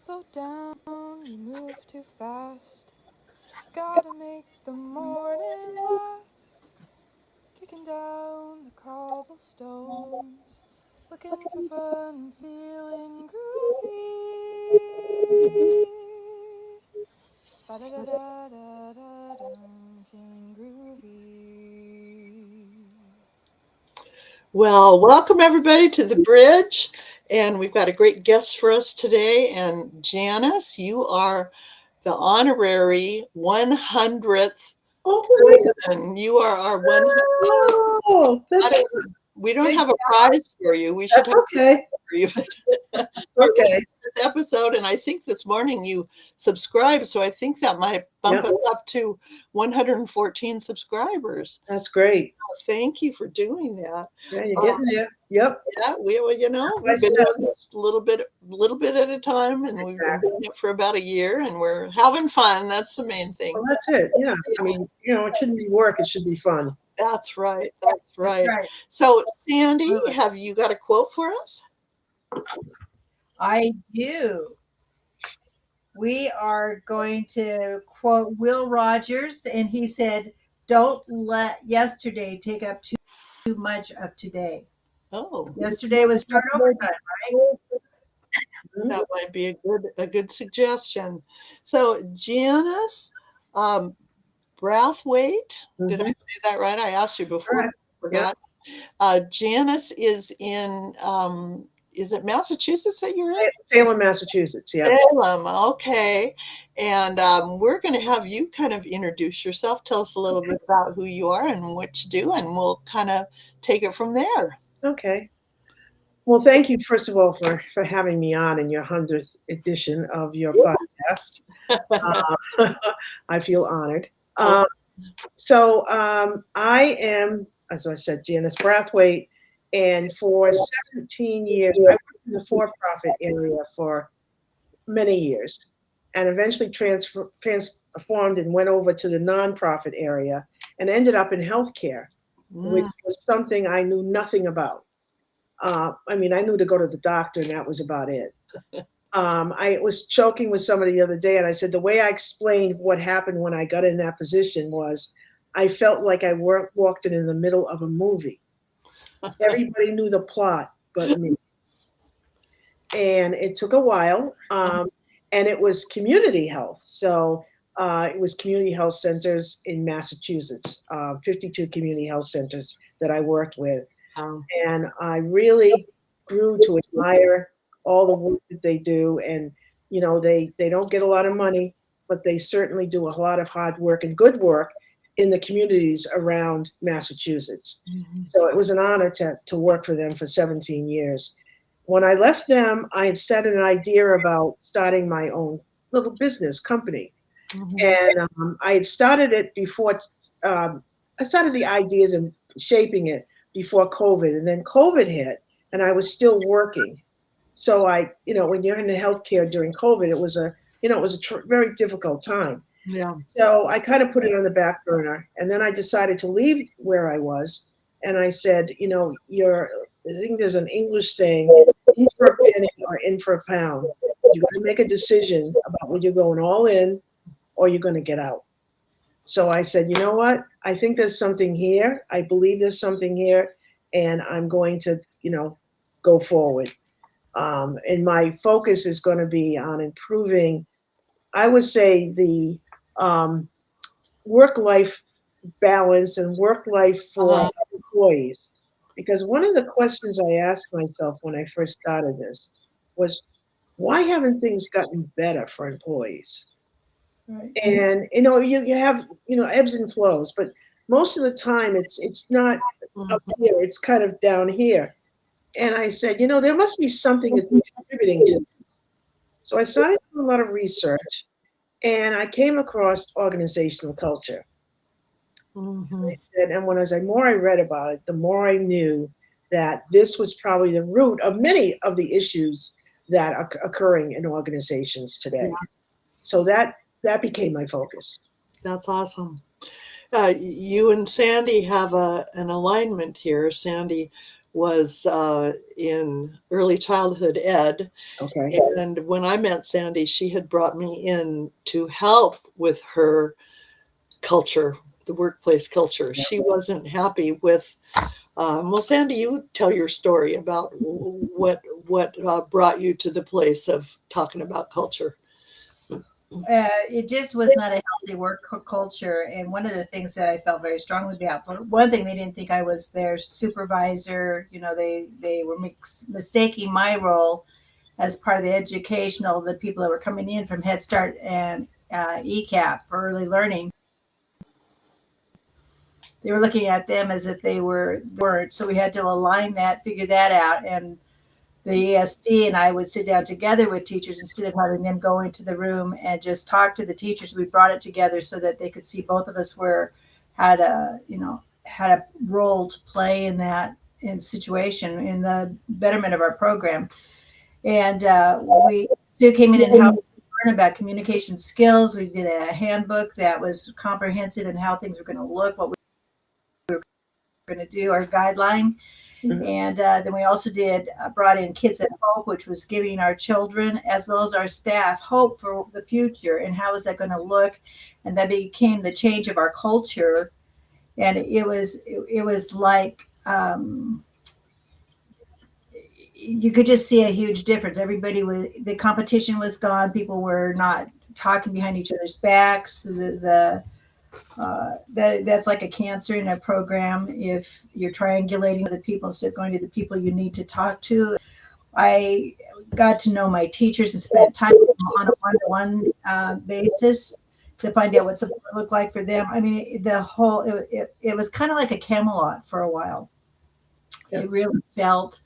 Slow down, you move too fast. Gotta make the morning last. Kicking down the cobblestones, looking for fun, feeling groovy. Ba-da-da-da-da-da-dum, feeling groovy. Well, welcome everybody to the bridge. And we've got a great guest for us today. And Janice, you are the honorary 100th person. You are our 100th. Oh, We don't have a prize for you. We should that's have okay. for you. Okay. Episode, and I think this morning you subscribed, so I think that might bump us up to 114 subscribers. That's great. Thank you for doing that. Yeah, you're getting there. Yep. Yeah, we've been doing this a little bit at a time, and we've been doing it for about a year, and we're having fun. That's the main thing. Well, that's it. Yeah. I mean, it shouldn't be work. It should be fun. That's right. That's right. So, Sandy, have you got a quote for us? I do. We are going to quote Will Rogers, and he said, "Don't let yesterday take up too much of today." Oh, yesterday was start overtime, right? That might be a good suggestion. So, Janice, Brathwaite, did I say that right? I asked you before. I forgot. Janice is in. Is it Massachusetts that you're in? Salem, Massachusetts, yeah. Salem, okay. And we're going to have you kind of introduce yourself. Tell us a little bit about who you are and what you do, and we'll kind of take it from there. Okay. Well, thank you, first of all, for having me on in your 100th edition of your podcast. I feel honored. So I am, as I said, Janice Brathwaite. And for 17 years, I worked in the for-profit area for many years, and eventually transformed and went over to the nonprofit area and ended up in healthcare, which was something I knew nothing about. I knew to go to the doctor, and that was about it. I was joking with somebody the other day, and I said the way I explained what happened when I got in that position was I felt like I walked in the middle of a movie. Everybody knew the plot but me. And it took a while. And it was community health. So it was community health centers in Massachusetts, 52 community health centers that I worked with. And I really grew to admire all the work that they do. And, they don't get a lot of money, but they certainly do a lot of hard work and good work in the communities around Massachusetts. So it was an honor to work for them for 17 years. When I left them, I had started an idea about starting my own little business company. And I had started it before, I started the ideas and shaping it before COVID. And then COVID hit, and I was still working. So when you're in the healthcare during COVID, it was a very difficult time. Yeah. So I kind of put it on the back burner, and then I decided to leave where I was. And I said, I think there's an English saying, in for a penny or in for a pound. You're going to make a decision about whether you're going all in or you're going to get out. So I said, you know what? I think there's something here. I believe there's something here, and I'm going to, go forward. And my focus is going to be on improving, I would say, the work-life balance and work-life for employees. Because one of the questions I asked myself when I first started this was, why haven't things gotten better for employees? Right. And, you have, ebbs and flows, but most of the time it's not up here, it's kind of down here. And I said, there must be something that's contributing to it. So I started doing a lot of research, and I came across organizational culture. And the more I read about it, the more I knew that this was probably the root of many of the issues that are occurring in organizations today. Yeah. So that became my focus. That's awesome. You and Sandy have an alignment here. Sandy was in early childhood ed. Okay. And when I met Sandy, she had brought me in to help with her culture, the workplace culture. She wasn't happy with. Well, Sandy, you tell your story about what brought you to the place of talking about culture. It just was not a healthy work culture. And one of the things that I felt very strongly about, but one thing, they didn't think I was their supervisor. You know, they were mistaking my role as part of the educational, the people that were coming in from Head Start and ECAP for early learning. They were looking at them as if they weren't. So we had to align that, figure that out. And the ESD and I would sit down together with teachers instead of having them go into the room and just talk to the teachers. We brought it together so that they could see both of us had a role to play in that situation in the betterment of our program. And we Sue came in and helped learn about communication skills. We did a handbook that was comprehensive in how things were going to look, what we were going to do, our guideline. And then we also brought in Kids at Hope, which was giving our children as well as our staff hope for the future and how is that going to look. And that became the change of our culture. And it was like you could just see a huge difference. The competition was gone. People were not talking behind each other's backs. That's like a cancer in a program. If you're triangulating the people instead of going to the people you need to talk to. I got to know my teachers and spent time with them on a one-to-one basis to find out what something would look like for them. I mean, it was kind of like a Camelot for a while. Yeah. It really felt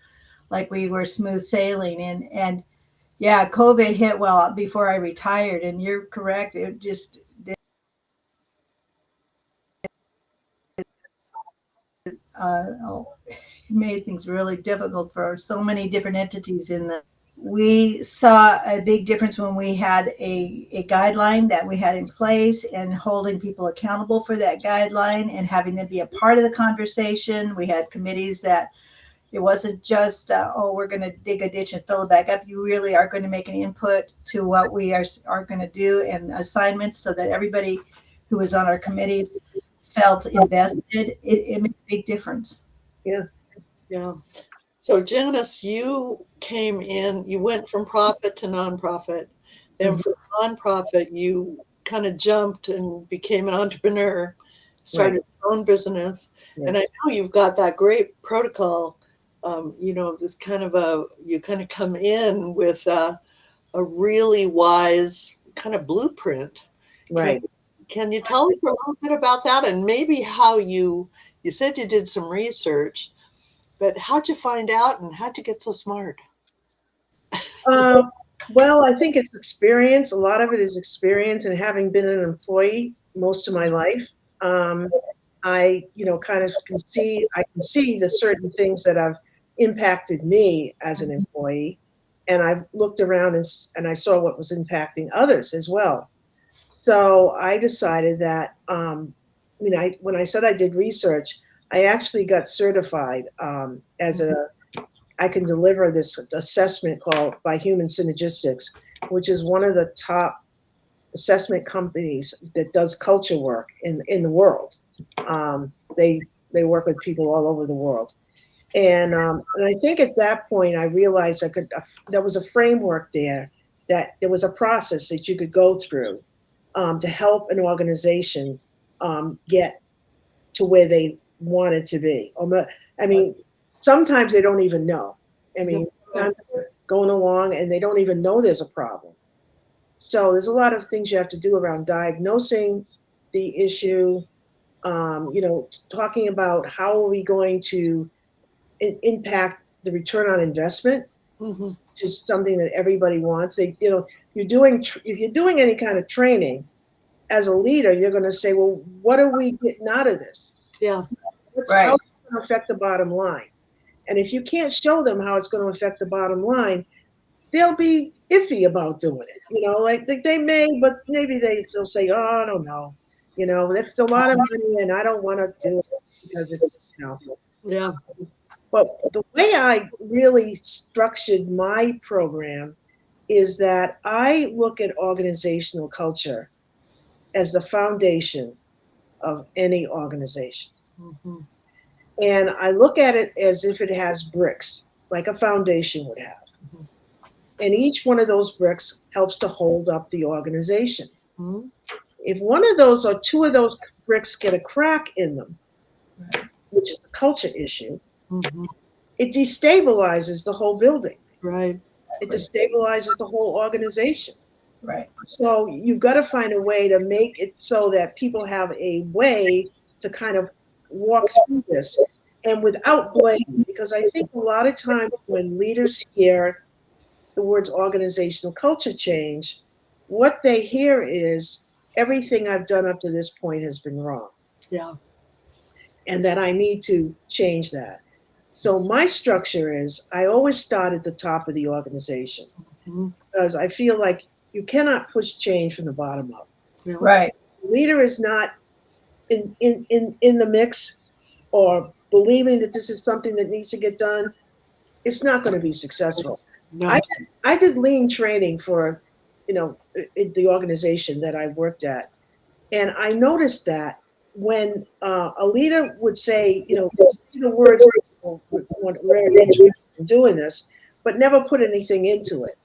like we were smooth sailing, and yeah, COVID hit well before I retired. And you're correct. It just made things really difficult for so many different entities we saw a big difference when we had a guideline that we had in place and holding people accountable for that guideline and having them be a part of the conversation. We had committees that it wasn't just, we're going to dig a ditch and fill it back up. You really are going to make an input to what we are going to do and assignments so that everybody who was on our committees felt invested. It made a big difference. Yeah. Yeah. So Janice, you came in, you went from profit to nonprofit. Then from nonprofit, you kind of jumped and became an entrepreneur, started your own business. Yes. And I know you've got that great protocol. This you kind of come in with a really wise kind of blueprint. Right. Can you tell us a little bit about that and maybe how you said you did some research, but how'd you find out and how'd you get so smart? Well, I think it's experience. A lot of it is experience, and having been an employee most of my life, I kind of can see the certain things that have impacted me as an employee, and I've looked around and I saw what was impacting others as well. So I decided that when I said I did research, I actually got certified I can deliver this assessment called by Human Synergistics, which is one of the top assessment companies that does culture work in the world. They work with people all over the world. And I think at that point I realized there was a framework there, that there was a process that you could go through to help an organization get to where they wanted to be. I mean, sometimes they don't even know. I mean, sometimes they're going along and they don't even know there's a problem. So there's a lot of things you have to do around diagnosing the issue, talking about how are we going to impact the return on investment, which is something that everybody wants. If you're doing any kind of training as a leader, you're going to say, well, what are we getting out of this? Yeah. How it's going to affect the bottom line. And if you can't show them how it's going to affect the bottom line, they'll be iffy about doing it. Like they may, but maybe they'll say, oh, I don't know. That's a lot of money and I don't want to do it because it's. Yeah. But the way I really structured my program is that I look at organizational culture as the foundation of any organization. Mhm. And I look at it as if it has bricks, like a foundation would have. Mhm. And each one of those bricks helps to hold up the organization. Mhm. If one of those or two of those bricks get a crack in them, which is the culture issue, Mhm. it destabilizes the whole building. Right. It destabilizes the whole organization. Right. So you've got to find a way to make it so that people have a way to kind of walk through this and without blame. Because I think a lot of times when leaders hear the words organizational culture change, what they hear is everything I've done up to this point has been wrong Yeah. and that I need to change that. So my structure is I always start at the top of the organization Mhm. because I feel like you cannot push change from the bottom up. Yeah. Right. The leader is not in the mix or believing that this is something that needs to get done. It's not going to be successful. No. I did lean training for, the organization that I worked at, and I noticed that when a leader would say, say the words, "We're very interested in doing this," but never put anything into it.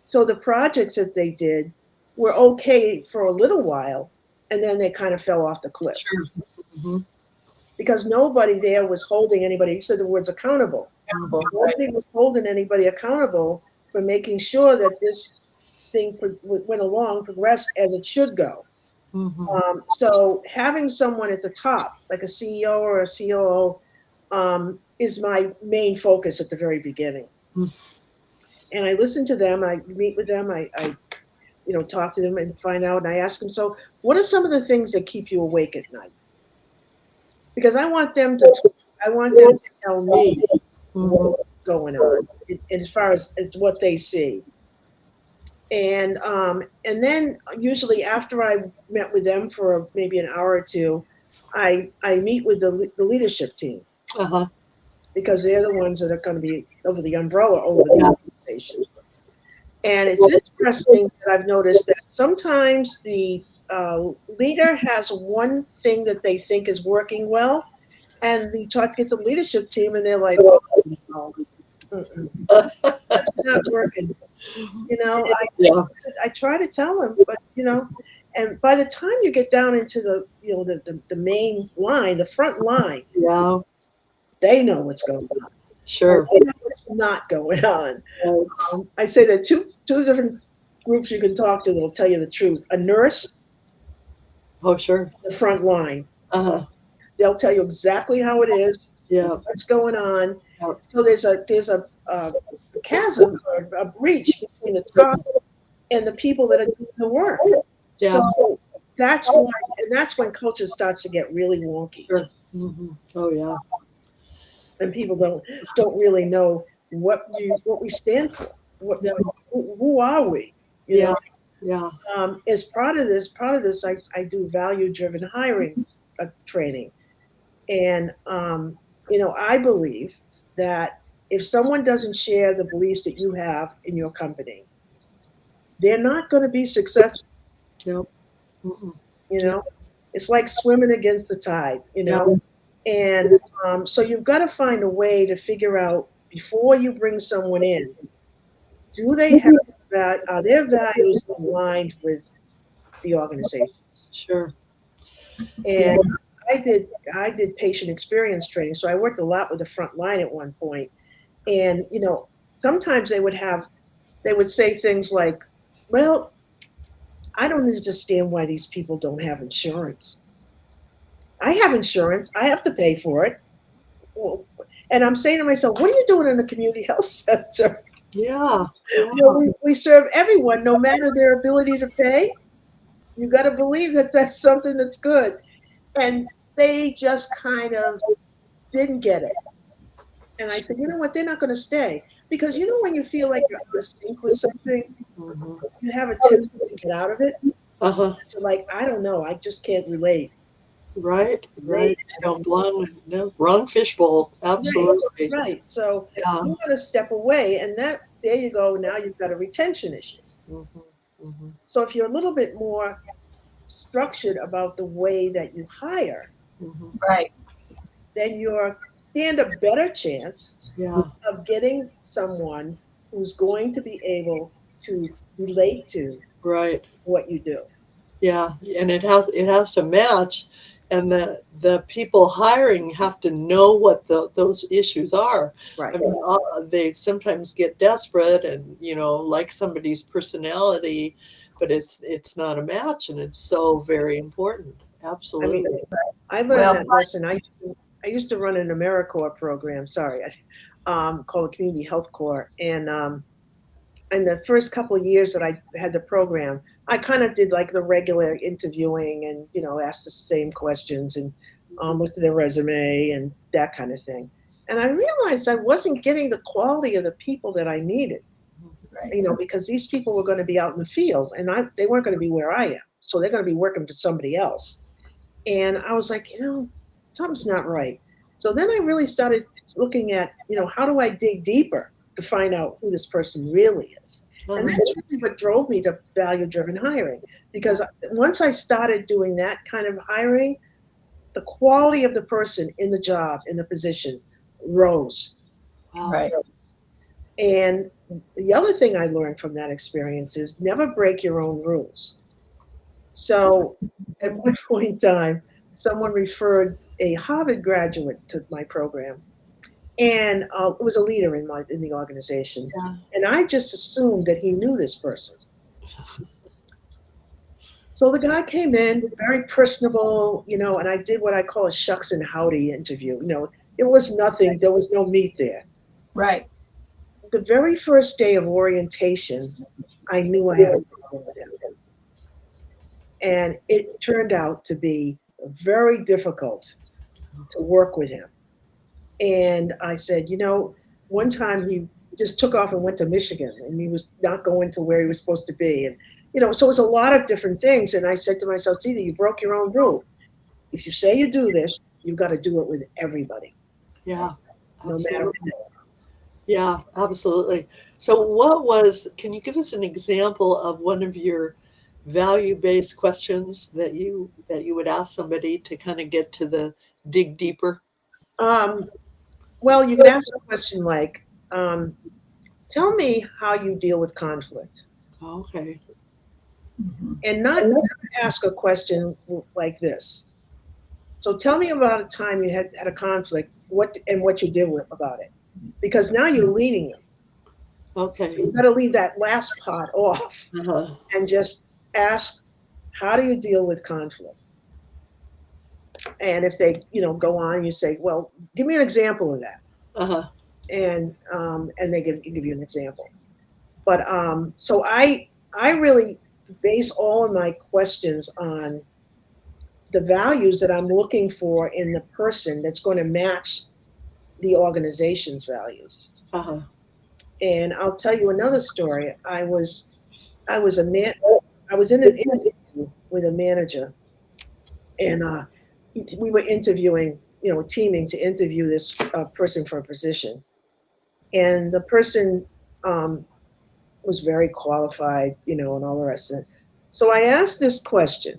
So the projects that they did were okay for a little while, and then they kind of fell off the cliff Sure. Mhm. because nobody there was holding anybody. You said the words accountable. Mhm. Nobody was holding anybody accountable for making sure that this thing went along, progressed as it should go. Mhm. So having someone at the top, like a CEO or a COO, is my main focus at the very beginning. Mm. And I listen to them. I meet with them. I talk to them and find out. And I ask them, so what are some of the things that keep you awake at night? Because I want them to talk. I want them to tell me Mhm. what's going on as far as what they see. And then usually after I met with them for maybe an hour or two, I meet with the leadership team Uh-huh. because they're the ones that are going to be over the umbrella over the Yeah. organization. And it's interesting that I've noticed that sometimes the leader has one thing that they think is working well, and you talk to the leadership team, and they're like, "Oh no, mm-mm, that's not working." You know, Yeah. I try to tell them, but and by the time you get down into the main line, the front line, Yeah. they know what's going on, and Sure. they know what's not going on. Right. I say there are two different groups you can talk to that'll tell you the truth. A nurse, Oh, sure. the front line. Uh-huh. They'll tell you exactly how it is, Yeah. what's going on. Yeah. So there's a chasm or a breach between the top and the people that are doing the work. Yeah. So that's when culture starts to get really wonky, Sure. Mhm. Oh, yeah. and people don't really know what we stand for. What Yeah. who are we? You Yeah. know, Yeah. as part of this, I do value driven hiring training, and I believe that if someone doesn't share the beliefs that you have in your company, they're not going to be successful. Yep. Mhm. You Yeah. know, it's like swimming against the tide. Yeah. And so you've got to find a way to figure out before you bring someone in, do they have that? Are their values aligned with the organization's? Sure. Yeah. And I did patient experience training, so I worked a lot with the front line at one point. And sometimes they would say things like, "Well, I don't understand why these people don't have insurance. I have insurance. I have to pay for it." Well, and I'm saying to myself, what are you doing in a community health center? Yeah. Yeah. We serve everyone, no matter their ability to pay. You got to believe that that's something that's good. And they just kind of didn't get it. And I said, you know what? They're not going to stay. Because when you feel like you're out of sync with something, Mhm. you have a tendency to get out of it. Uh-huh. You're like, I don't know. I just can't relate. Right, They right. No, wrong fishbowl. Absolutely. right. So Yeah. you want to step away, and that there you go. Now you've got a retention issue. Mhm, mhm, So if you're a little bit more structured about the way that you hire, mhm. Right. then you're stand a better chance Yeah, of getting someone who's going to be able to relate to right. what you do. Yeah, and it has to match, and the people hiring have to know what those issues are. I Right. mean, they sometimes get desperate and like somebody's personality, but it's not a match, and it's so very important. I mean, Absolutely. I learned Well, that lesson. I used to run an AmeriCorps program. Sorry, called a Community Health Corps, and in the first couple of years that I had the program, I kind of did like the regular interviewing and asked the same questions and looked at their resume and that kind of thing. And I realized I wasn't getting the quality of the people that I needed, right. because these people were going to be out in the field and they weren't going to be where I am. So they're going to be working for somebody else. And I was like, something's not right. So then I really started looking at, how do I dig deeper to find out who this person really is? And Uh-huh. that's really what drove me to value driven hiring. Because once I started doing that kind of hiring, the quality of the person in the job, in the position, rose. Wow. Right. And the other thing I learned from that experience is never break your own rules. So at one point in time, someone referred a Harvard graduate to my program, and it was a leader in the organization. Yeah. And I just assumed that he knew this person. So the guy came in very personable, and I did what I call a shucks and howdy interview. It was nothing, there was no meat there. Right. The very first day of orientation, I knew I had a problem with him. And it turned out to be very difficult to work with him. And I said, one time he just took off and went to Michigan and he was not going to where he was supposed to be. And, so it was a lot of different things. And I said to myself, it's either you broke your own rule. If you say you do this, you've got to do it with everybody, Yeah. no matter Absolutely. what. Yeah, absolutely. So can you give us an example of one of your value-based questions that you would ask somebody to kind of get to the dig deeper? Um, well, you can ask a question like, tell me how you deal with conflict. Okay. Mhm. And not ask a question like this. So tell me about a time you had a conflict, what you did about it, because now you're leading them. Okay. So you got to leave that last part off Uh-huh. and just ask, how do you deal with conflict? And if they, go on, you say, well, give me an example of that, Uh-huh. and they give you an example. But so I really base all of my questions on the values that I'm looking for in the person that's going to match the organization's values. Uh-huh. And I'll tell you another story. I was a man. I was in an interview with a manager, and we were interviewing, teaming to interview this person for a position. And the person was very qualified, and all the rest of it. So I asked this question: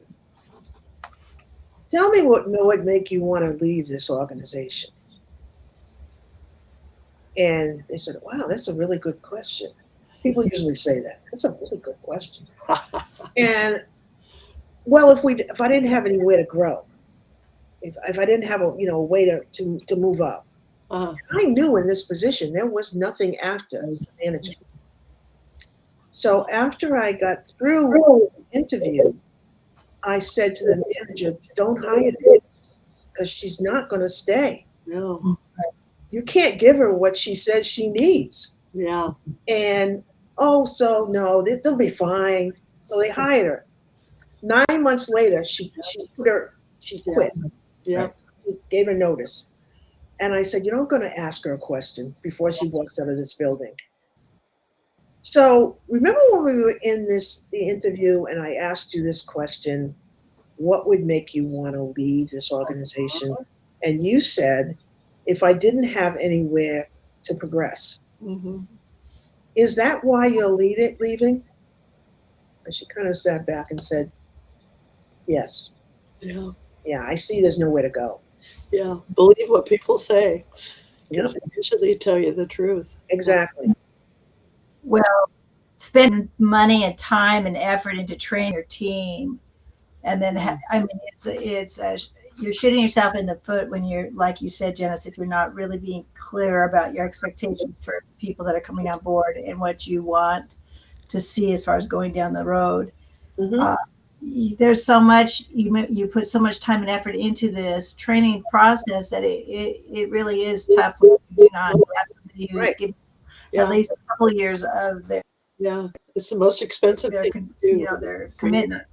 tell me what would make you want to leave this organization. And they said, wow, that's a really good question. People usually say that. That's a really good question. And well, if I didn't have anywhere to grow, if I didn't have a way to move up, Uh-huh. I knew in this position there was nothing after manager. So after I got through the interview, I said to the manager, don't hire this because she's not going to stay. No. You can't give her what she says she needs. Yeah. And oh, so no, they'll be fine. So they hired her. 9 months later, she quit. Yeah. She gave her notice. And I said, I'm going to ask her a question before she walks out of this building. So remember when we were in the interview and I asked you this question, what would make you want to leave this organization? And you said, if I didn't have anywhere to progress. Mm-hmm. Is that why you're leaving? And she kind of sat back and said, yes. Yeah. Yeah, I see there's nowhere to go. Yeah. Believe what people say, Yep, because they usually tell you the truth. exactly. Well, spend money and time and effort into training your team, and then I mean, you're shooting yourself in the foot when you're, like you said, Janice, if you're not really being clear about your expectations for people that are coming on board and what you want to see as far as going down the road. Mm-hmm. There's so much you put so much time and effort into this training process that it really is tough when you do not have somebody who's Right. giving Yeah. at least a couple of years of Yeah. It's the most expensive thing to do. their commitment.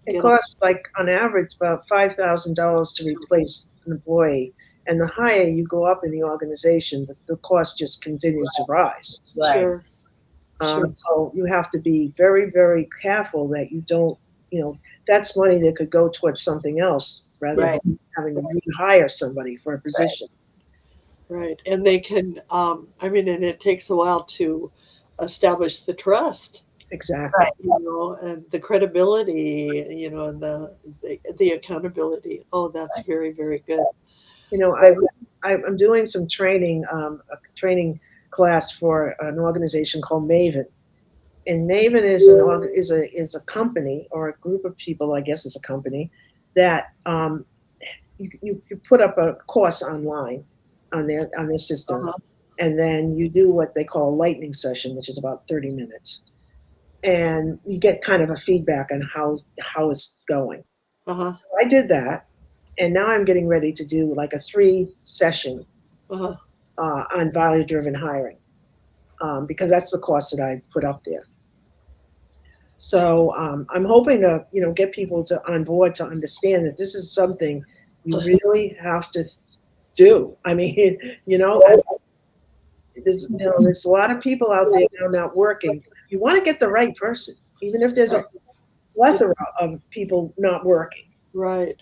It costs, like, on average about $5,000 to replace an employee. And the higher you go up in the organization, the cost just continues to rise. Sure. Sure. So you have to be very, very careful that you don't, that's money that could go towards something else rather than having to rehire somebody for a position. Right. And they can, I mean, and it takes a while to establish the trust, Exactly. and the credibility, and the accountability. Oh, that's very, very good. I'm doing some training, a training class for an organization called Maven. And Maven is a company, or a group of people, I guess it's a company, that you put up a course online on their system, and then you do what they call a lightning session, which is about 30 minutes. And you get kind of a feedback on how it's going. Uh-huh. So I did that, and now I'm getting ready to do like a 3-session Uh-huh. on value-driven hiring, because that's the course that I put up there. So I'm hoping to, get people on board to understand that this is something you really have to do. I mean, there's a lot of people out there now not working. You want to get the right person, even if there's a plethora of people not working. Right.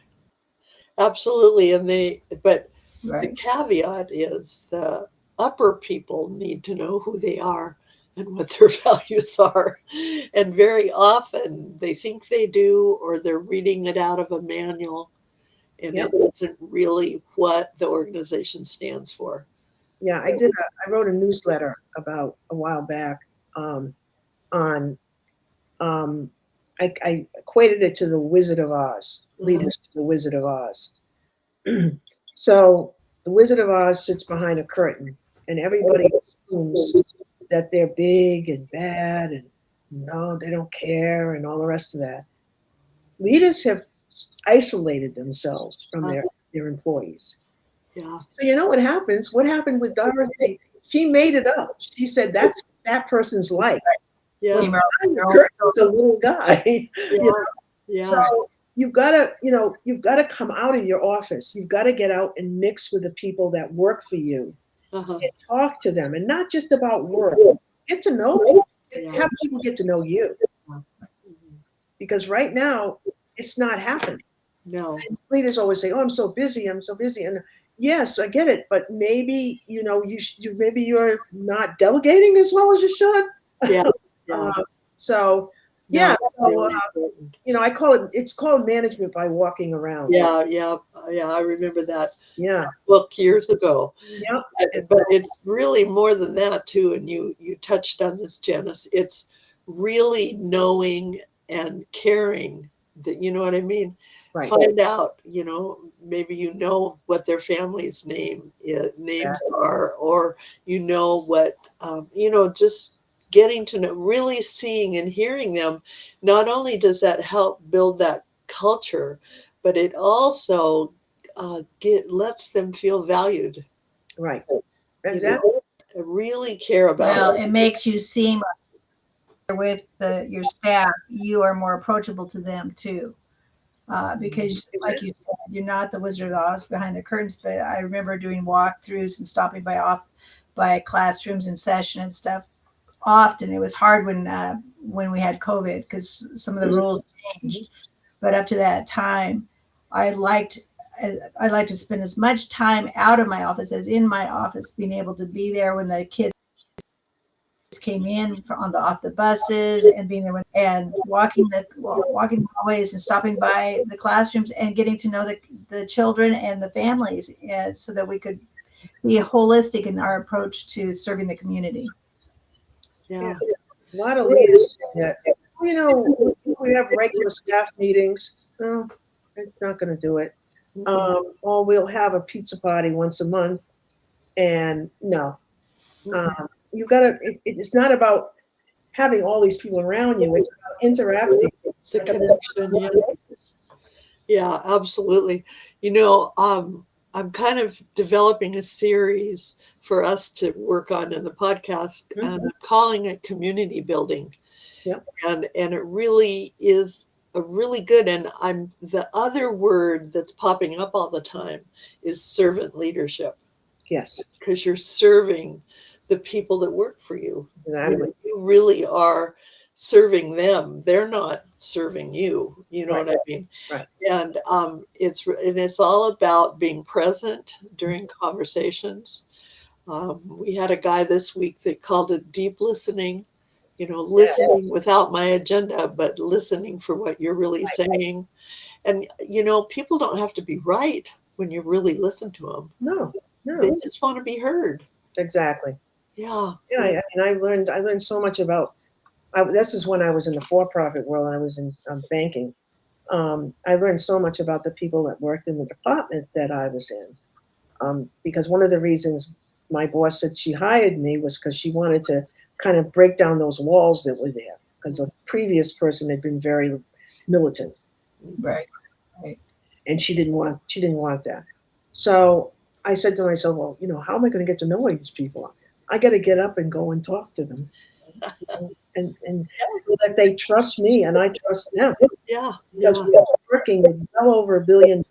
Absolutely. But the Right. caveat is the upper people need to know who they are and what their values are. And very often they think they do, or they're reading it out of a manual, and Yep. it isn't really what the organization stands for. Yeah, I wrote a newsletter about a while back, on, I equated it to the Wizard of Oz, leaders to the Wizard of Oz. So the Wizard of Oz sits behind a curtain, and everybody assumes that they're big and bad, and no, they don't care, and all the rest of that. Leaders have isolated themselves from their employees. Yeah. So you know what happens? What happened with Dorothy? She made it up. She said that's that person's life. Yeah. Well, behind the curtain's a little guy. Yeah. Yeah. So you've got to come out of your office. You've got to get out and mix with the people that work for you, Uh-huh. and talk to them, and not just about work. Get to know them. Have people get to know you, because right now it's not happening. No. And leaders always say, "Oh, I'm so busy. I'm so busy." And yes, I get it, but maybe maybe you're not delegating as well as you should. Yeah. Yeah. So No, I call it's called management by walking around. Yeah. Yeah. Yeah. I remember that Yeah. book years ago. Yep. But it's really more than that too. And you touched on this, Janice. It's really knowing and caring that, you know what I mean? Right. Find out, maybe what their family's names are, or what, just getting to know, really seeing and hearing them. Not only does that help build that culture, but it also lets them feel valued. Right. Exactly. Really care about. Well, it makes you seem with your staff, you are more approachable to them too. Because, like you said, you're not the Wizard of Oz behind the curtains. But I remember doing walkthroughs and stopping by classrooms and session and stuff. Often it was hard when we had COVID, because some of the rules changed. But up to that time, I liked to spend as much time out of my office as in my office, being able to be there when the kids came in off the buses, and being there and walking the hallways and stopping by the classrooms and getting to know the children and the families, so that we could be holistic in our approach to serving the community. Yeah. A lot of leaders say that, we have regular staff meetings. No, it's not going to do it. Or we'll have a pizza party once a month. And no, you've got to, it's not about having all these people around you. It's about interacting. It's a connection. Yeah. Yeah, absolutely. I'm kind of developing a series for us to work on in the podcast, and I'm calling it community building. Yep. And it really is a really good, and the other word that's popping up all the time is servant leadership. Yes. Because you're serving the people that work for you. Exactly. You really are serving them. They're not serving you. You know Right. what I mean? Right. And it's all about being present during conversations. We had a guy this week that called it deep listening. Listening without my agenda, but listening for what you're really saying. And people don't have to be right when you really listen to them. No. They just want to be heard. Exactly. Yeah. Yeah. And I learned so much about. This is when I was in the for-profit world. I was in banking. I learned so much about the people that worked in the department that I was in, because one of the reasons my boss said she hired me was because she wanted to kind of break down those walls that were there, because the previous person had been very militant, Right. and she didn't want that. So I said to myself, well, how am I going to get to know these people? I got to get up and go and talk to them. And so that they trust me and I trust them. Yeah. Because we're working with well over $1 billion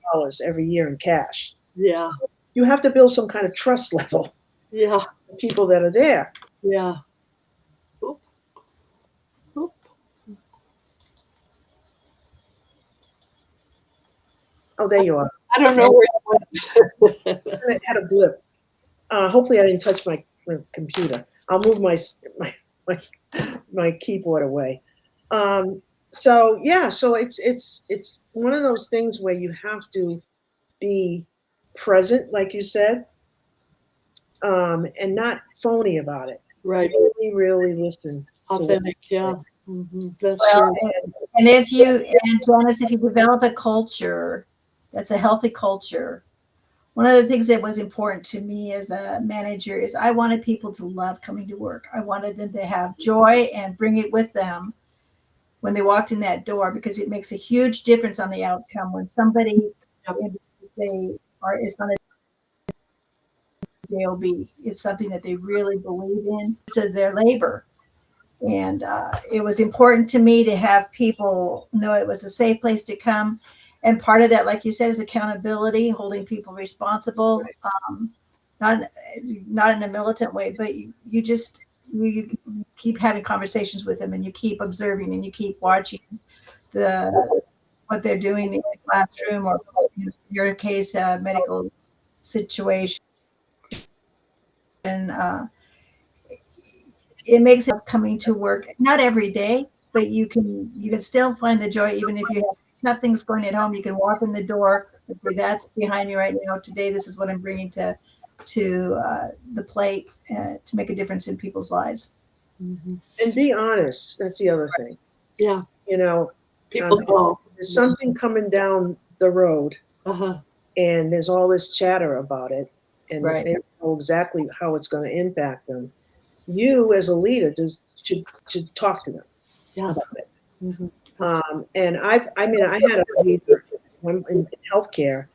every year in cash. Yeah. You have to build some kind of trust level. Yeah. With people that are there. Yeah. Oop. Oop. Oh, there you are. I don't know where you went. I had a blip. Hopefully I didn't touch my computer. I'll move my keyboard away. So it's one of those things where you have to be present, like you said, and not phony about it. Right. Really, really listen. Authentic. Yeah. Mm-hmm. That's Well, true. and Janice, if you develop a culture that's a healthy culture, one of the things that was important to me as a manager is I wanted people to love coming to work. I wanted them to have joy and bring it with them when they walked in that door, because it makes a huge difference on the outcome when somebody is on a JOB. It's something that they really believe in to their labor. And it was important to me to have people know it was a safe place to come. And part of that, like you said, is accountability, holding people responsible, not in a militant way, but you keep having conversations with them, and you keep observing, and you keep watching what they're doing in the classroom, or in your case, medical situation. And it makes it coming to work, not every day, but you can still find the joy, even if you have tough things going at home. You can walk in the door and say, that's behind me right now. Today, this is what I'm bringing to the plate to make a difference in people's lives. Mm-hmm. And be honest. That's the other thing. Yeah. People know. There's something coming down the road, and there's all this chatter about it, and they don't know exactly how it's going to impact them. You, as a leader, should talk to them about it. Mm-hmm. And I had a leader in healthcare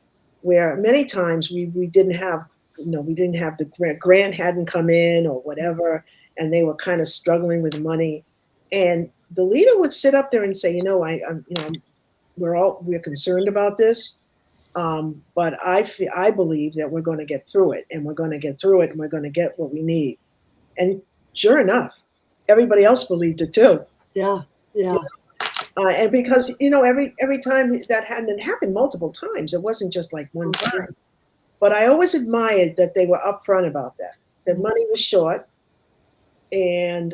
where many times we didn't have the grant hadn't come in or whatever, and they were kind of struggling with money, and the leader would sit up there and say, we're concerned about this, but I believe that we're going to get through it, and we're going to get through it, and we're going to get what we need. And sure enough, everybody else believed it too. Yeah. And because, you know, every time that happened, it happened multiple times. It wasn't just like one time. But I always admired that they were upfront about that. That money was short, and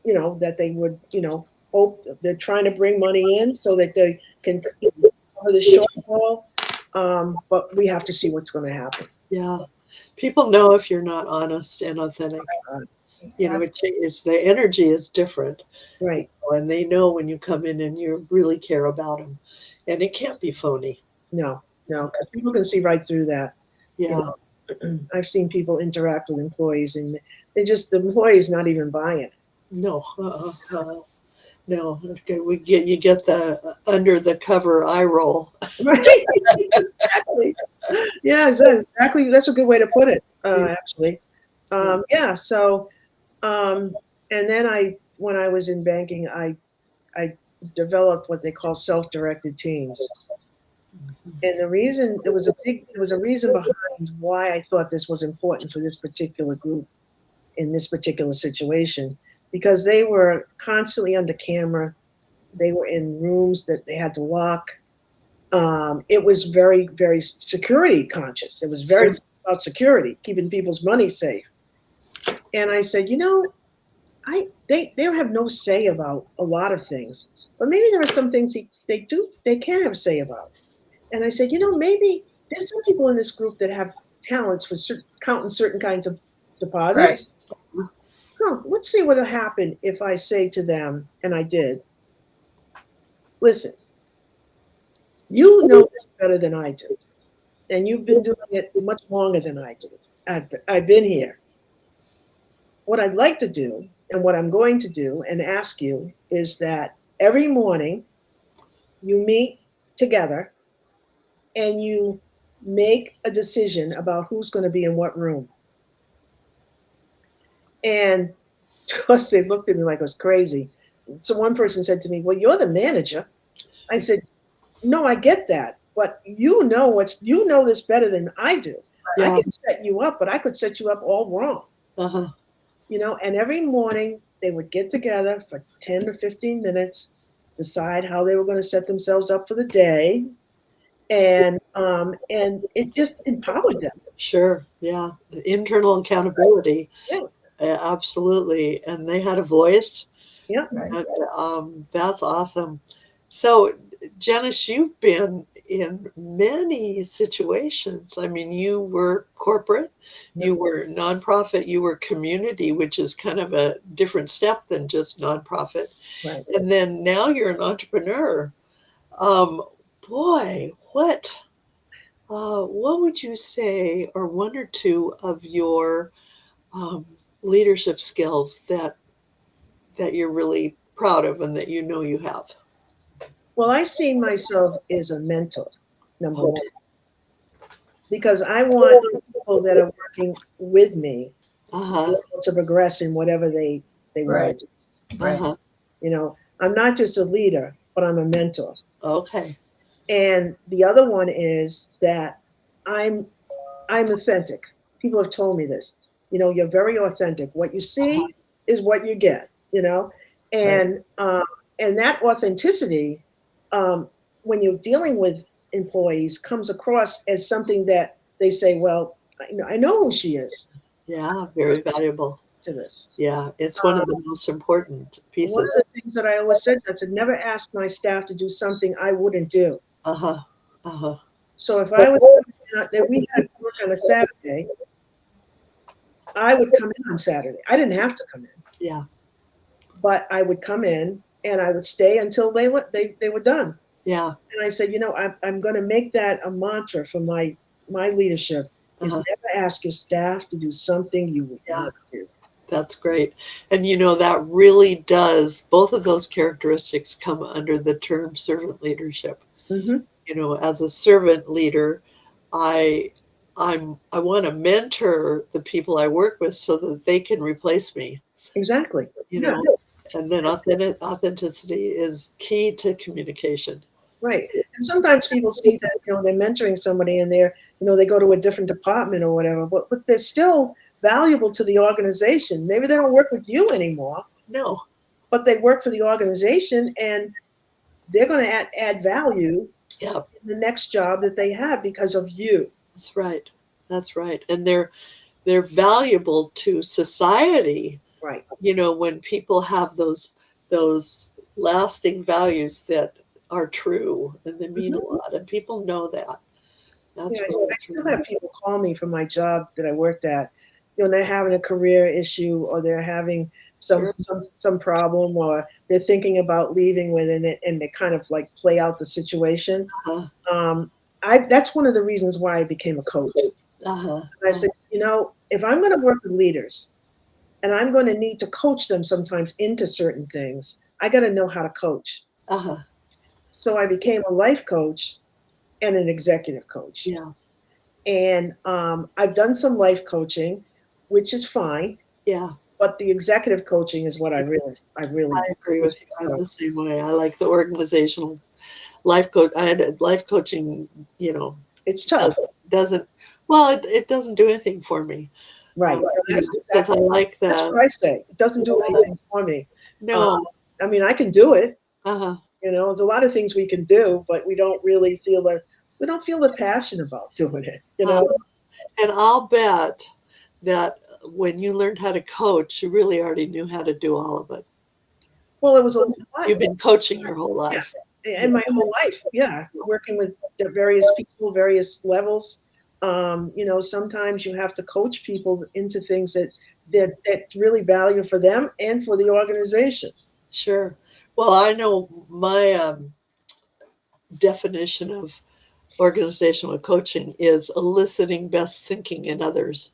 you know, that they would, you know, hope they're trying to bring money in so that they can cover the shortfall. But we have to see what's going to happen. Yeah. People know if you're not honest and authentic. You know, it's the energy is different. Right. And they know when you come in and you really care about them. And it can't be phony. No, because people can see right through that. Yeah. You know, I've seen people interact with employees, and the employee's not even buying it. No. No. Okay, you get the under the cover eye roll. Right. Exactly. Yeah, exactly. That's a good way to put it, actually. Yeah. So, and then when I was in banking, I developed what they call self-directed teams. And the reason there was a reason behind why I thought this was important for this particular group in this particular situation, because they were constantly under camera. They were in rooms that they had to lock. It was very, very security conscious. It was very about security, keeping people's money safe. And I said, you know, they have no say about a lot of things, but maybe there are some things they can have say about. And I said, you know, maybe there's some people in this group that have talents for counting certain kinds of deposits. Right. Huh, let's see what'll happen if I say to them, and I did, listen, you know this better than I do, and you've been doing it much longer than I do. I've been here. What I'd like to do, and what I'm going to do and ask you, is that every morning you meet together and you make a decision about who's going to be in what room. And of course, they looked at me like I was crazy. So one person said to me, well, you're the manager. I said, no, I get that. But you know this better than I do. Yeah. I can set you up, but I could set you up all wrong. Uh-huh. You know, and every morning they would get together for 10 or 15 minutes, decide how they were going to set themselves up for the day. And it just empowered them. Sure. Yeah. The internal accountability. Yeah. Absolutely. And they had a voice. Yeah. And, that's awesome. So, Janice, you've been in many situations. I mean, you were corporate, you were nonprofit, you were community, which is kind of a different step than just nonprofit. Right. And then now you're an entrepreneur. Boy, what would you say are one or two of your leadership skills that you're really proud of and that you know you have? Well, I see myself as a mentor, number one, because I want people that are working with me to progress in whatever they want to do. Right. You know, I'm not just a leader, but I'm a mentor. Okay. And the other one is that I'm authentic. People have told me this. You know, you're very authentic. What you see is what you get. You know, and that authenticity, when you're dealing with employees, comes across as something that they say, "Well, I know who she is." Yeah, very valuable to this. Yeah, it's one of the most important pieces. One of the things that I always said, I said, never ask my staff to do something I wouldn't do. So if I was that we had work on a Saturday, I would come in on Saturday. I didn't have to come in. Yeah. But I would come in and I would stay until they were done. Yeah. And I said, you know, I'm going to make that a mantra for my leadership is never ask your staff to do something you would not do. That's great. And, you know, that really does, both of those characteristics come under the term servant leadership. Mm-hmm. You know, as a servant leader, I want to mentor the people I work with so that they can replace me. Exactly. You know, and then authenticity is key to communication. Right. And sometimes people see that, you know, they're mentoring somebody and they're, you know, they go to a different department or whatever, but they're still valuable to the organization. Maybe they don't work with you anymore. No. But they work for the organization, and they're going to add value Yeah, in the next job that they have because of you. that's right. That's right. And they're valuable to society, Right. when people have those lasting values that are true and they mean a Mhm. lot, and people know that. Yeah, That's I really still true. have people call me from my job that I worked at. They're having a career issue, or they're having Sure. some problem, or they're thinking about leaving within it, and they kind of like play out the situation. Uh-huh. Um, I That's one of the reasons why I became a coach. Uh-huh. I said, if I'm going to work with leaders and I'm going to need to coach them sometimes into certain things, I got to know how to coach. Uh-huh. So I became a life coach and an executive coach. Yeah. And I've done some life coaching, which is fine, Yeah. but the executive coaching is what I I really agree was with you. I'm proud of. the same way. I like the organizational life coach. I had a life coaching, It's tough, doesn't, well, it doesn't do anything for me. right? And that's Because I exactly like that's the, what I say. It doesn't do anything for me. Uh, no. I mean, I can do it. Uh-huh. There's a lot of things we can do, but we don't feel the passion about doing it. Uh, and I'll bet that when you learned how to coach, you really already knew how to do all of it. Well, it was a lot. You've been coaching your whole Yeah, life. Yeah. and my whole life, yeah, working with the various people, various levels. Sometimes you have to coach people into things that's really value for them and for the organization. Sure. Well, I know my definition of organizational coaching is eliciting best thinking in others.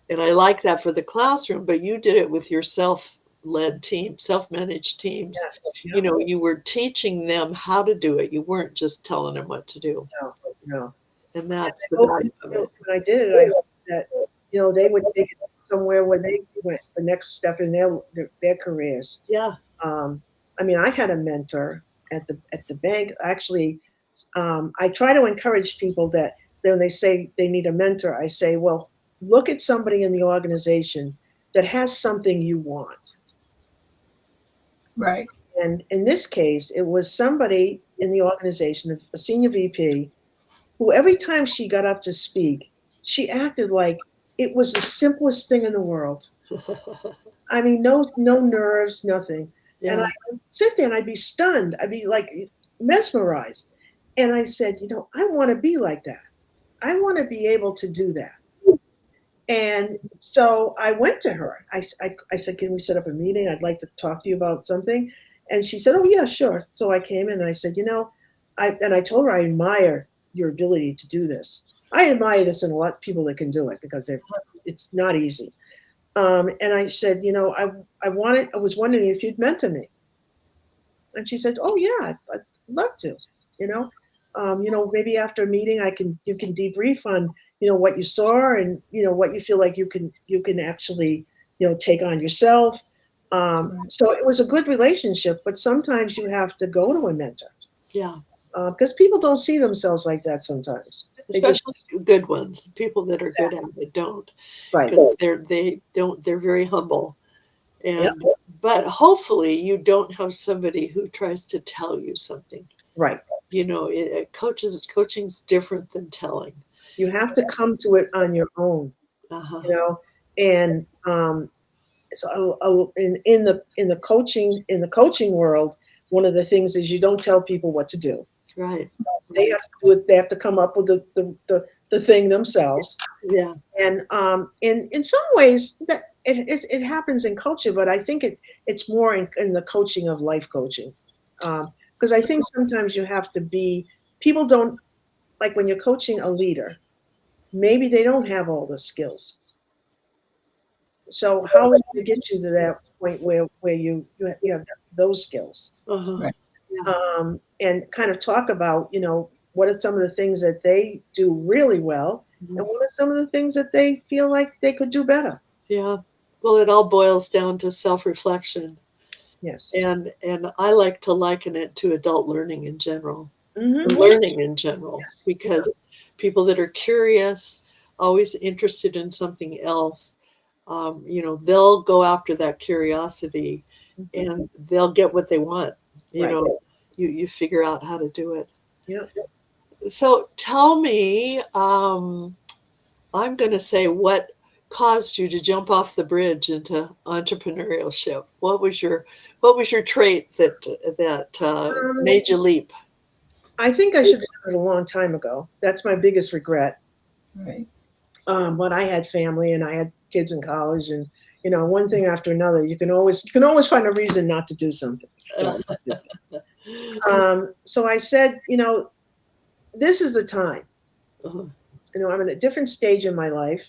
And I like that for the classroom, but you did it with your self-led team, self-managed teams. Yes, yeah, You were teaching them how to do it. You weren't just telling them what to do. no, no. And that's I the hope value of it. when I did it, I hope that they would take it somewhere where they went the next step in their careers. Yeah. Um, I mean, I had a mentor at the bank. Actually, I try to encourage people that when they say they need a mentor, I say, well, look at somebody in the organization that has something you want. Right. And in this case, it was somebody in the organization, a senior VP, who every time she got up to speak, she acted like it was the simplest thing in the world. I mean, no nerves, nothing. And I Yeah. would sit there and I'd be stunned. I'd be like mesmerized. And I said, I want to be like that. I want to be able to do that. And so I went to her. I said, can we set up a meeting? I'd like to talk to you about something. And she said, oh, yeah, sure. So I came in and I said, I told her I admire your ability to do this. I admire this in a lot of people that can do it because it's not easy. And I said, I was wondering if you'd mentor me. And she said, oh yeah, I'd love to, you know, maybe after a meeting, you can debrief on, what you saw and, what you feel like you can actually, take on yourself. Right. So it was a good relationship, but sometimes you have to go to a mentor Yeah. because people don't see themselves like that sometimes. They just, Especially good ones. People that are good at it don't. right. Because they're very humble. Yeah. And but hopefully you don't have somebody who tries to tell you something. Right. Coaching's different than telling. You have to come to it on your own, Uh-huh. and so in the coaching world, one of the things is you don't tell people what to do. Right. They have to do it. They have to come up with the thing themselves. Yeah. And in some ways that it happens in culture, but I think it's more in the coaching of life coaching, because I think sometimes you have to be. People don't like when you're coaching a leader. Maybe they don't have all the skills. So how are we going to get you to that point where you have those skills? Uh-huh. Right. Yeah. And kind of talk about, what are some of the things that they do really well, and what are some of the things that they feel like they could do better? Yeah. Well, it all boils down to self-reflection. Yes. And I like to liken it to adult learning in general. Mm-hmm. Learning in general, because people that are curious, always interested in something else, they'll go after that curiosity and they'll get what they want. Right. you figure out how to do it. Yep. So tell me, I'm going to say, what caused you to jump off the bridge into entrepreneurship? What was your trait that Um, made you leap? I think I should have done it a long time ago. That's my biggest regret. Right. But I had family and I had kids in college, and one thing after another. You can always find a reason not to do something. So I said, this is the time. Uh-huh. I'm in a different stage in my life,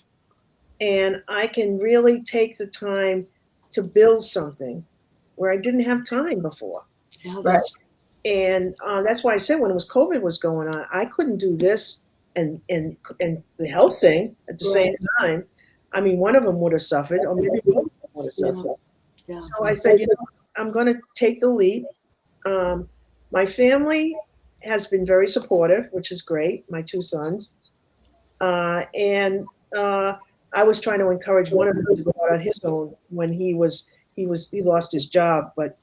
and I can really take the time to build something where I didn't have time before. Yeah, Right. And that's why I said when it was COVID was going on, I couldn't do this and the health thing at the same time. I mean, one of them would have suffered, or maybe both of them would have yeah, suffered. yeah, So I said, I'm going to take the leap. My family has been very supportive, which is great. My two sons, and I was trying to encourage one of them to go out on his own when he lost his job, but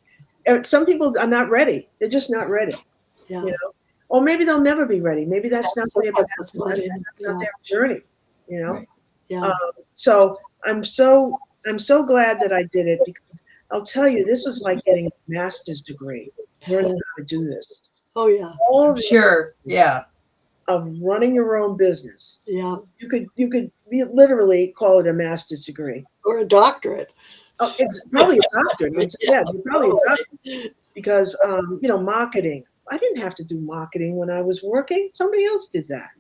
some people are not ready. They're just not ready, yeah. or maybe they'll never be ready. Maybe that's not their That's not it. not their journey, Right. Yeah, So I'm so glad that I did it, because I'll tell you, this was like getting a master's degree, learning how to do this. oh yeah, All the Sure. Yeah. of running your own business. yeah. You could literally call it a master's degree. Or a doctorate. Oh, it's probably a doctorate. Yeah, you're probably a doctorate, because marketing. I didn't have to do marketing when I was working. Somebody else did that.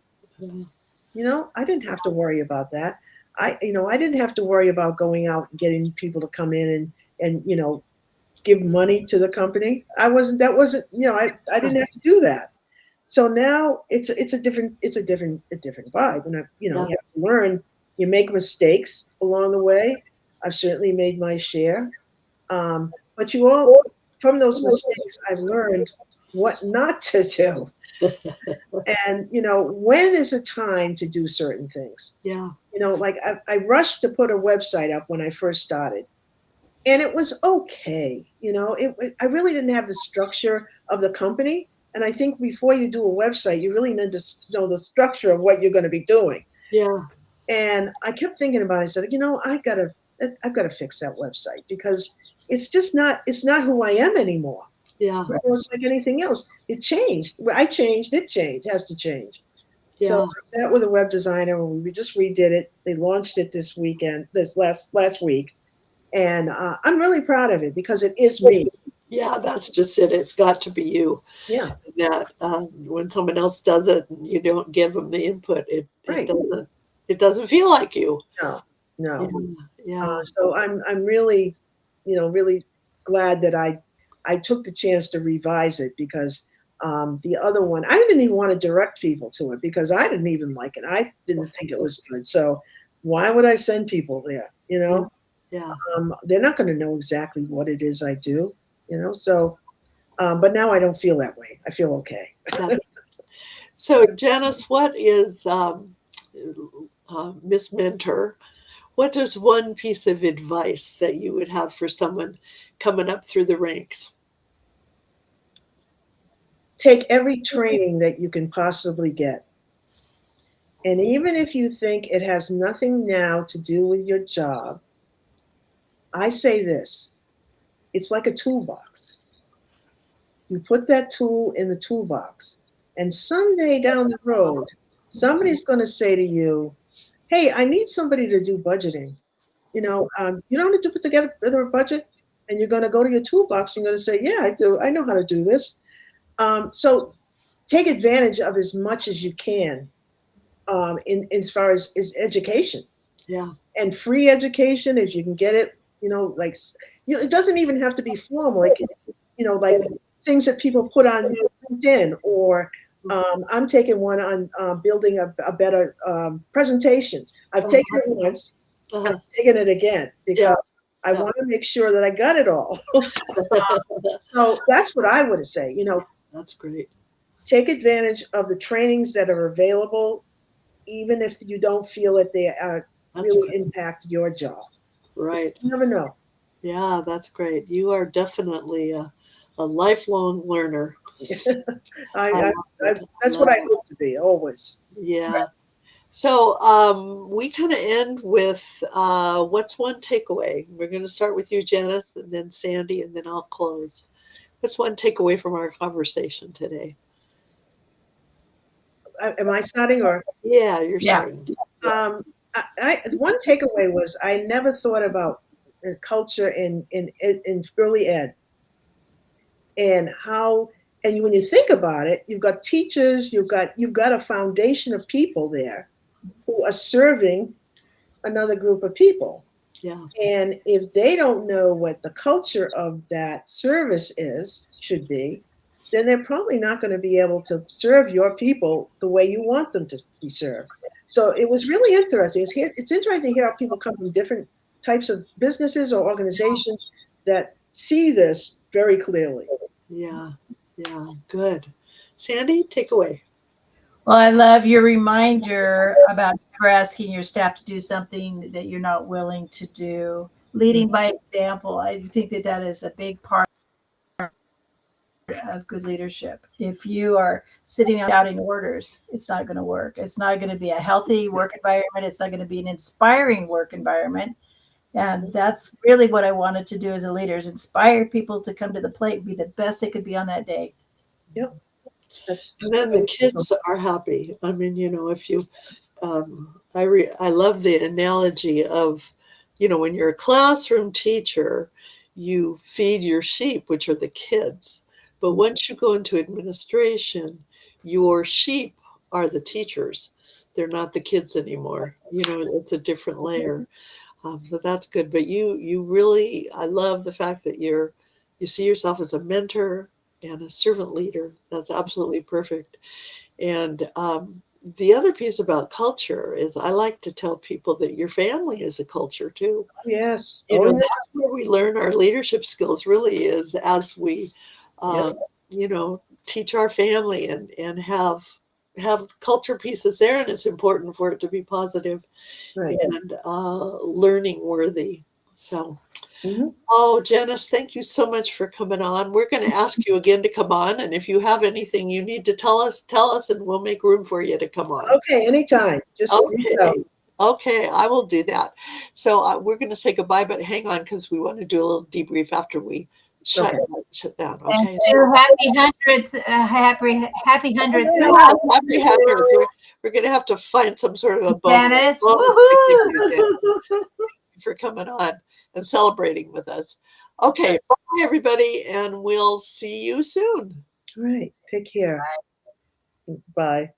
I didn't have to worry about that. I didn't have to worry about going out and getting people to come in and give money to the company. That wasn't, I didn't have to do that. So now it's a different vibe. And you have to learn. You make mistakes along the way. I've certainly made my share. But from those mistakes, I've learned what not to do. And when is the time to do certain things? Yeah, Like I rushed to put a website up when I first started, and it was okay. I really didn't have the structure of the company, and I think before you do a website, you really need to know the structure of what you're going to be doing. yeah, And I kept thinking about it. I said, I've got to fix that website, because it's not who I am anymore. yeah, It's like anything else. It changed. I changed. It changed. It has to change. yeah. So I sat with a web designer, and we just redid it. They launched it this last week, and I'm really proud of it, because it is me. Yeah, that's just it. It's got to be you. Yeah, That when someone else does it, and you don't give them the input. right. It doesn't feel like you. No, Yeah, no. yeah, So I'm really, really glad that I took the chance to revise it, because the other one, I didn't even want to direct people to it, because I didn't even like it. I didn't think it was good. So why would I send people there? yeah. They're not going to know exactly what it is I do. So, but now I don't feel that way. I feel okay. So, Janice, what is Miss Mentor? What is one piece of advice that you would have for someone coming up through the ranks? Take every training that you can possibly get. And even if you think it has nothing now to do with your job, I say this: it's like a toolbox. You put that tool in the toolbox, and someday down the road, somebody's going to say to you, "Hey, I need somebody to do budgeting. You know how to put together a budget?" And you're going to go to your toolbox, and you're going to say, "Yeah, I do. I know how to do this." So take advantage of as much as you can, in as far as education. Yeah, And free education, if you can get it. It doesn't even have to be formal. Like things that people put on LinkedIn, or I'm taking one on building a better presentation. I've taken it once. uh-huh. I'm taking it again, because I Yeah. want to make sure that I got it all. So that's what I would say. That's great. Take advantage of the trainings that are available, even if you don't feel that they really impact your job. Right. You never know. Yeah, that's great. You are definitely a lifelong learner. I, that's what I hope to be always. Yeah. So we kind of end with what's one takeaway? We're going to start with you, Janice, and then Sandy, and then I'll close. What's one takeaway from our conversation today? Am I starting or? Yeah, you're Yeah. starting. One takeaway was I never thought about culture in early ed and how. And when you think about it, you've got teachers, you've got a foundation of people there who are serving another group of people. Yeah. And if they don't know what the culture of that service should be, then they're probably not going to be able to serve your people the way you want them to be served. So it was really interesting. It's interesting to hear how people come from different types of businesses or organizations that see this very clearly. Yeah. Yeah. Good. Sandy, take away. Well, I love your reminder about never asking your staff to do something that you're not willing to do. Leading by example. I think that that is a big part of good leadership. If you are sitting out shouting orders, it's not going to work. It's not going to be a healthy work environment. It's not going to be an inspiring work environment. And that's really what I wanted to do as a leader, is inspire people to come to the plate and be the best they could be on that day. Yep. That's And then the kids are happy. I mean, if you, I love the analogy of, when you're a classroom teacher, you feed your sheep, which are the kids. But once you go into administration, your sheep are the teachers. They're not the kids anymore. It's a different layer. So that's good. But you really, I love the fact that you see yourself as a mentor and a servant leader. That's absolutely perfect. And the other piece about culture is I like to tell people that your family is a culture too. yes. That's where we learn our leadership skills really is as we, Yep. teach our family and have culture pieces there. And it's important for it to be positive Right. and learning worthy. So, Mm-hmm. oh, Janice, thank you so much for coming on. We're going to ask you again to come on. And if you have anything you need to tell us, and we'll make room for you to come on. Okay, anytime. Just reach out. Okay. Okay, I will do that. So we're going to say goodbye, but hang on because we want to do a little debrief after we shut down. And Okay. Sue, happy 100th, happy 100th. Yeah, happy 100th. We're going to have to find some sort of a bonus. Janice, bonus to give you, woohoo! Janice. Thank you for coming on and celebrating with us. Okay, bye everybody, and we'll see you soon. All right. Take care. Bye.